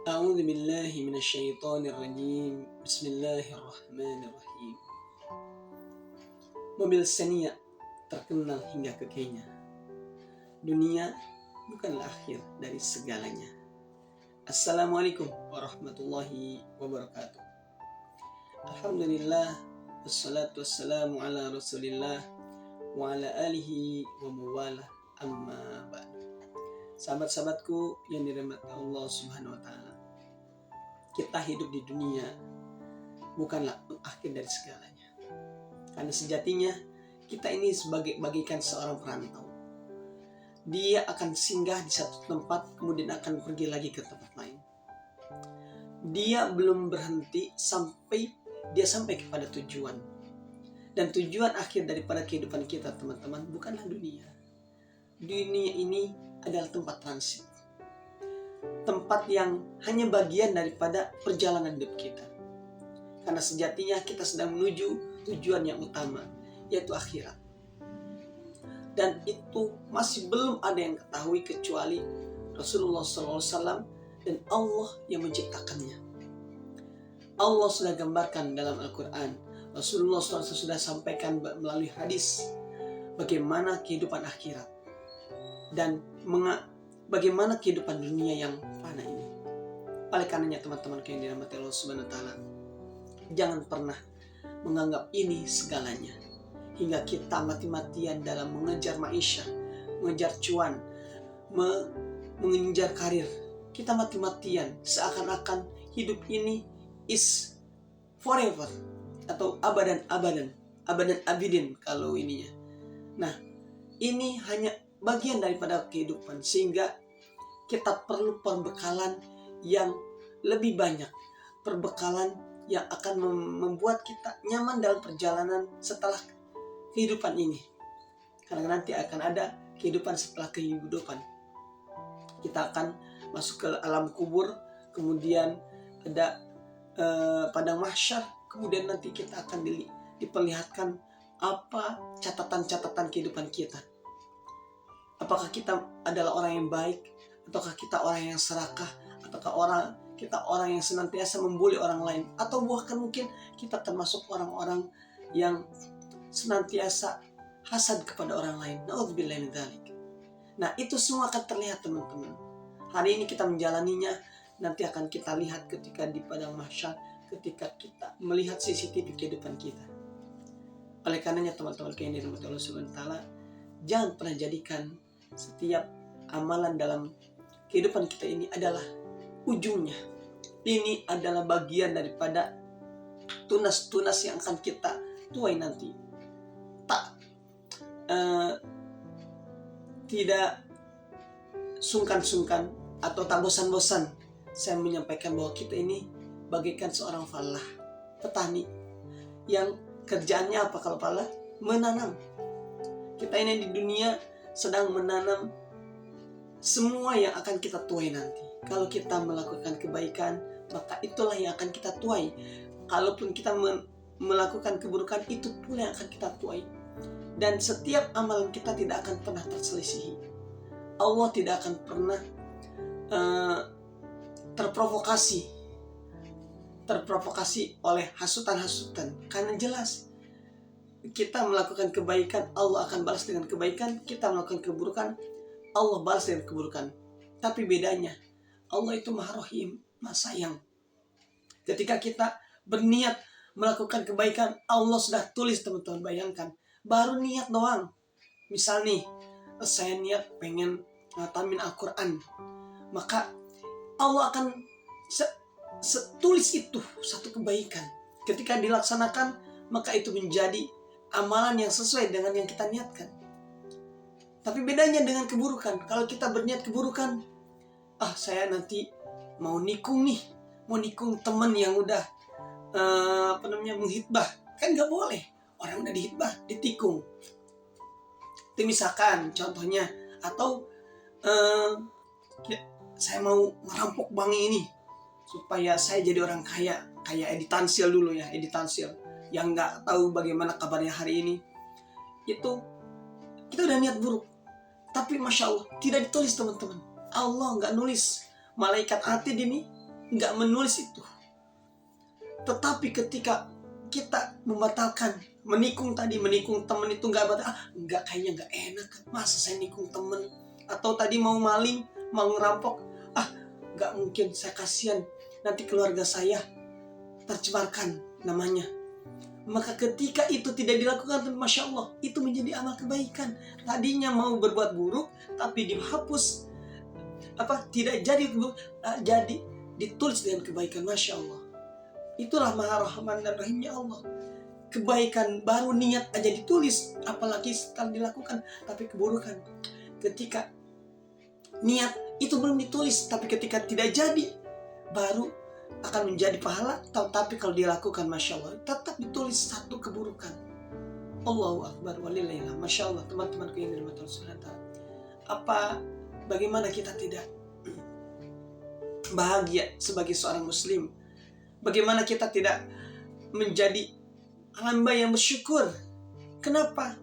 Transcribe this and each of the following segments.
A'udzu billahi minasyaitonir rajim. Bismillahirrahmanirrahim. Mobil Xenia terkenal hingga ke Kenya. Dunia bukanlah akhir dari segalanya. Assalamualaikum warahmatullahi wabarakatuh. Alhamdulillah, wassalatu wassalamu ala rasulillah wa ala alihi wa mawala, amma ba'du. Sahabat-sahabatku yang dirahmati Allah Subhanahu wa taala. Kita hidup di dunia bukanlah akhir dari segalanya. Karena sejatinya kita ini bagaikan seorang perantau. Dia akan singgah di satu tempat, kemudian akan pergi lagi ke tempat lain. Dia belum berhenti sampai dia sampai kepada tujuan. Dan tujuan akhir daripada kehidupan kita, teman-teman, bukanlah dunia. Dunia ini adalah tempat transit. Tempat yang hanya bagian daripada perjalanan hidup kita. Karena sejatinya kita sedang menuju tujuan yang utama, yaitu akhirat. Dan itu masih belum ada yang ketahui kecuali Rasulullah SAW dan Allah yang menciptakannya. Allah sudah gambarkan dalam Al-Quran. Rasulullah SAW sudah sampaikan melalui hadis bagaimana kehidupan akhirat dan bagaimana kehidupan dunia yang fana ini. Oleh karenanya teman-teman yang dirahmati Allah Subhanahu wa taala, jangan pernah menganggap ini segalanya hingga kita mati-matian dalam mengejar maisha, mengejar cuan, mengejar karir. Kita mati-matian seakan-akan hidup ini is forever atau abadan abidin kalau ininya. Nah, ini hanya bagian daripada kehidupan, sehingga kita perlu perbekalan yang lebih banyak, perbekalan yang akan membuat kita nyaman dalam perjalanan setelah kehidupan ini. Karena nanti akan ada kehidupan setelah kehidupan. Kita akan masuk ke alam kubur, kemudian ada padang mahsyar, kemudian nanti kita akan diperlihatkan apa catatan-catatan kehidupan kita. Apakah kita adalah orang yang baik, ataukah kita orang yang serakah, ataukah kita orang yang senantiasa membuli orang lain, atau bahkan mungkin kita termasuk orang-orang yang senantiasa hasad kepada orang lain. Na'udzubillahi min dzalik. Nah, itu semua akan terlihat, teman-teman. Hari ini kita menjalaninya, nanti akan kita lihat ketika di padang mahsyar, ketika kita melihat CCTV kehidupan kita. Oleh karenanya teman-teman yang dirahmati Allah Subhanahu wa taala, jangan pernah jadikan setiap amalan dalam kehidupan kita ini adalah ujungnya. Ini adalah bagian daripada tunas-tunas yang akan kita tuai nanti. Tidak sungkan-sungkan atau tak bosan-bosan saya menyampaikan bahwa kita ini bagaikan seorang falah, petani yang kerjaannya apa kalau falah? Menanam. Kita ini di dunia sedang menanam semua yang akan kita tuai nanti. Kalau kita melakukan kebaikan, maka itulah yang akan kita tuai. Kalaupun kita melakukan keburukan, itu pula yang akan kita tuai. Dan setiap amalan kita tidak akan pernah terselisihi. Allah tidak akan pernah terprovokasi oleh hasutan-hasutan. Karena jelas kita melakukan kebaikan, Allah akan balas dengan kebaikan. Kita melakukan keburukan, Allah balas dengan keburukan. Tapi bedanya, Allah itu Maha Rahim, Maha Sayang. Ketika kita berniat melakukan kebaikan, Allah sudah tulis, teman-teman. Bayangkan, baru niat doang. Misal nih, saya niat pengen ngatamin Al-Quran, maka Allah akan tulis itu satu kebaikan. Ketika dilaksanakan, maka itu menjadi amalan yang sesuai dengan yang kita niatkan. Tapi bedanya dengan keburukan, kalau kita berniat keburukan, saya nanti mau nikung teman yang udah menghitbah, kan nggak boleh. Orang udah dihitbah, ditikung. Itu misalkan contohnya, atau saya mau merampok bank ini supaya saya jadi orang kaya, kayak Edi Tansil dulu ya, Edi Tansil yang nggak tahu bagaimana kabarnya hari ini. Itu kita udah niat buruk, tapi masya Allah tidak ditulis, teman-teman. Allah nggak nulis, malaikat atid ini nggak menulis itu. Tetapi ketika kita membatalkan, menikung teman itu nggak batal, nggak, kayaknya nggak enak, masa saya nikung teman. Atau tadi mau maling, mau ngerampok, nggak mungkin, saya kasihan, nanti keluarga saya tercemarkan namanya. Maka ketika itu tidak dilakukan, Masya Allah, itu menjadi amal kebaikan. Tadinya mau berbuat buruk, tapi dihapus, tidak jadi ditulis dengan kebaikan. Masya Allah. Itulah Maha Rahman dan Rahimnya Allah. Kebaikan baru niat aja ditulis, apalagi setelah dilakukan. Tapi keburukan, ketika niat itu belum ditulis, tapi ketika tidak jadi, baru akan menjadi pahala. Tapi kalau dilakukan, Masya Allah, tetap ditulis satu keburukan. Allahu Akbar walillahilhamd. Masya Allah, teman-temanku yang dirahmati Allah Subhanahu wa Ta'ala. Bagaimana kita tidak bahagia sebagai seorang muslim? Bagaimana kita tidak menjadi hamba yang bersyukur? Kenapa?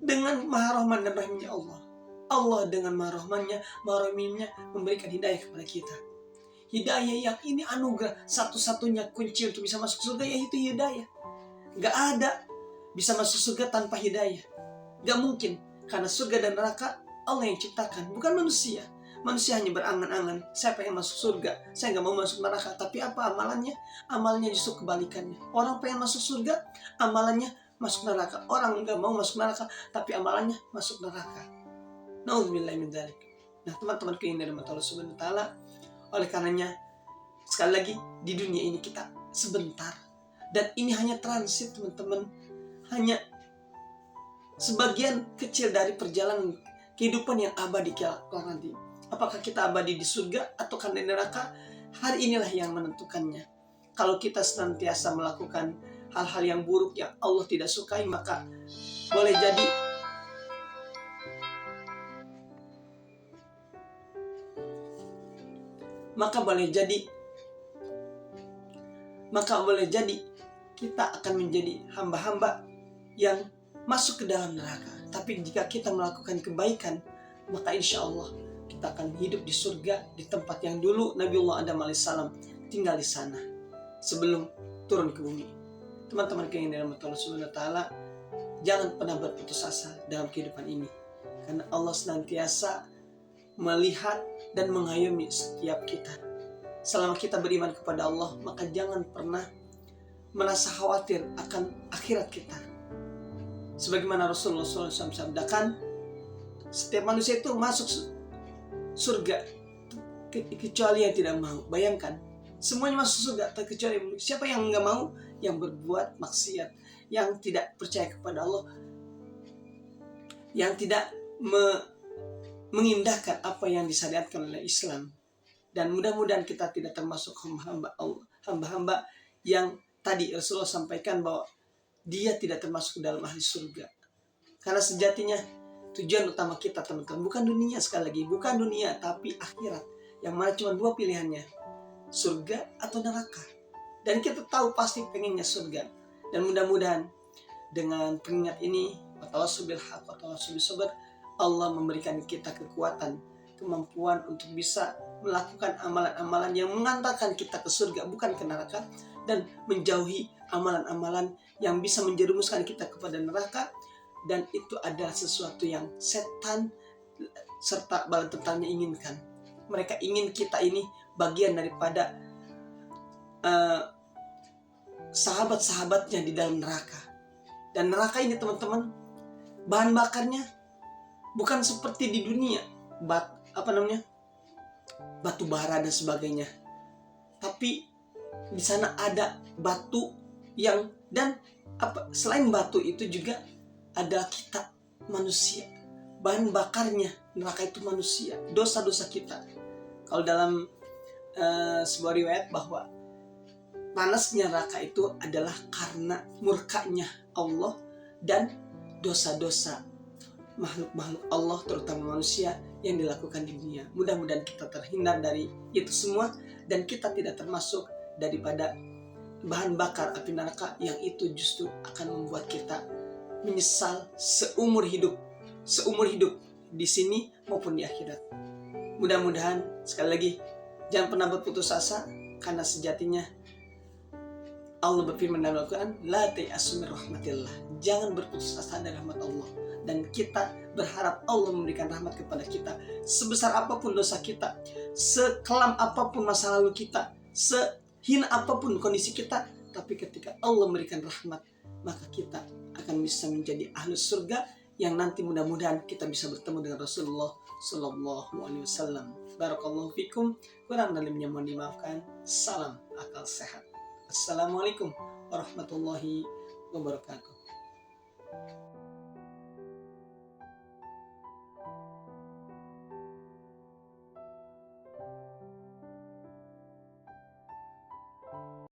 Dengan Maha Rahman dan Rahimnya Allah. Allah dengan Maha Rahmannya, Maha Rahimnya memberikan hidayah kepada kita. Hidayah yang ini anugerah, satu-satunya kunci untuk bisa masuk surga, yaitu hidayah. Gak ada bisa masuk surga tanpa hidayah. Gak mungkin, karena surga dan neraka Allah yang ciptakan, bukan manusia. Manusia hanya berangan-angan, saya pengen masuk surga, saya gak mau masuk neraka. Tapi apa amalannya? Amalannya justru kebalikannya. Orang pengen masuk surga, amalannya masuk neraka. Orang gak mau masuk neraka, tapi amalannya masuk neraka. Na'udzubillahi min dzalik. Nah, teman-teman yang dirahmati Allah Subhanahu wa Ta'ala, oleh karenanya, sekali lagi, di dunia ini kita sebentar. Dan ini hanya transit, teman-teman. Hanya sebagian kecil dari perjalanan kehidupan yang abadi kelak nanti. Apakah kita abadi di surga atau di neraka? Hari inilah yang menentukannya. Kalau kita senantiasa melakukan hal-hal yang buruk yang Allah tidak sukai, maka boleh jadi kita akan menjadi hamba-hamba yang masuk ke dalam neraka. Tapi jika kita melakukan kebaikan, maka insya Allah kita akan hidup di surga, di tempat yang dulu Nabiullah Adam alaihissalam tinggal di sana sebelum turun ke bumi. Teman-teman yang dirahmati Allah Subhanahu wa Ta'ala, jangan pernah berputus asa dalam kehidupan ini, karena Allah senantiasa melihat dan mengayomi setiap kita. Selama kita beriman kepada Allah, maka jangan pernah merasa khawatir akan akhirat kita. Sebagaimana Rasulullah SAW sabdakan, setiap manusia itu masuk surga kecuali yang tidak mau. Bayangkan, semuanya masuk surga terkecuali siapa yang nggak mau? Yang berbuat maksiat, yang tidak percaya kepada Allah, yang tidak mengindahkan apa yang disyariatkan oleh Islam. Dan mudah-mudahan kita tidak termasuk hamba-hamba Allah, hamba-hamba yang tadi Rasulullah sampaikan bahwa dia tidak termasuk dalam ahli surga. Karena sejatinya tujuan utama kita, teman-teman, bukan dunia, sekali lagi, bukan dunia, tapi akhirat. Yang mana cuma dua pilihannya, surga atau neraka. Dan kita tahu pasti pengennya surga. Dan mudah-mudahan dengan pengingat ini, watawassaw bil haqq watawassaw bis sabr, Allah memberikan kita kekuatan, kemampuan untuk bisa melakukan amalan-amalan yang mengantarkan kita ke surga, bukan ke neraka, dan menjauhi amalan-amalan yang bisa menjerumuskan kita kepada neraka. Dan itu adalah sesuatu yang setan serta bala tentaranya inginkan. Mereka ingin kita ini bagian daripada sahabat-sahabatnya di dalam neraka. Dan neraka ini, teman-teman, bahan bakarnya bukan seperti di dunia, batu bara dan sebagainya. Tapi di sana ada batu yang, dan selain batu itu juga adalah kita, manusia. Bahan bakarnya neraka itu manusia, dosa-dosa kita. Kalau dalam sebuah riwayat bahwa panasnya neraka itu adalah karena murkanya Allah dan dosa-dosa makhluk-makhluk Allah, terutama manusia, yang dilakukan di dunia. Mudah-mudahan kita terhindar dari itu semua, dan kita tidak termasuk daripada bahan bakar api neraka yang itu justru akan membuat kita menyesal seumur hidup di sini maupun di akhirat. Mudah-mudahan, sekali lagi, jangan pernah berputus asa. Karena sejatinya Allah berfirman dalam Al-Quran, la ta'asu min rahmatillah, jangan berputus asa dari rahmat Allah. Dan kita berharap Allah memberikan rahmat kepada kita. Sebesar apapun dosa kita, sekelam apapun masa lalu kita, sehina apapun kondisi kita, tapi ketika Allah memberikan rahmat, maka kita akan bisa menjadi ahlus surga yang nanti mudah-mudahan kita bisa bertemu dengan Rasulullah Sallallahu Alaihi Wasallam. Barakallahu fikum. Kurang dalamnya mohon dimaafkan. Salam akal sehat. Assalamualaikum warahmatullahi wabarakatuh.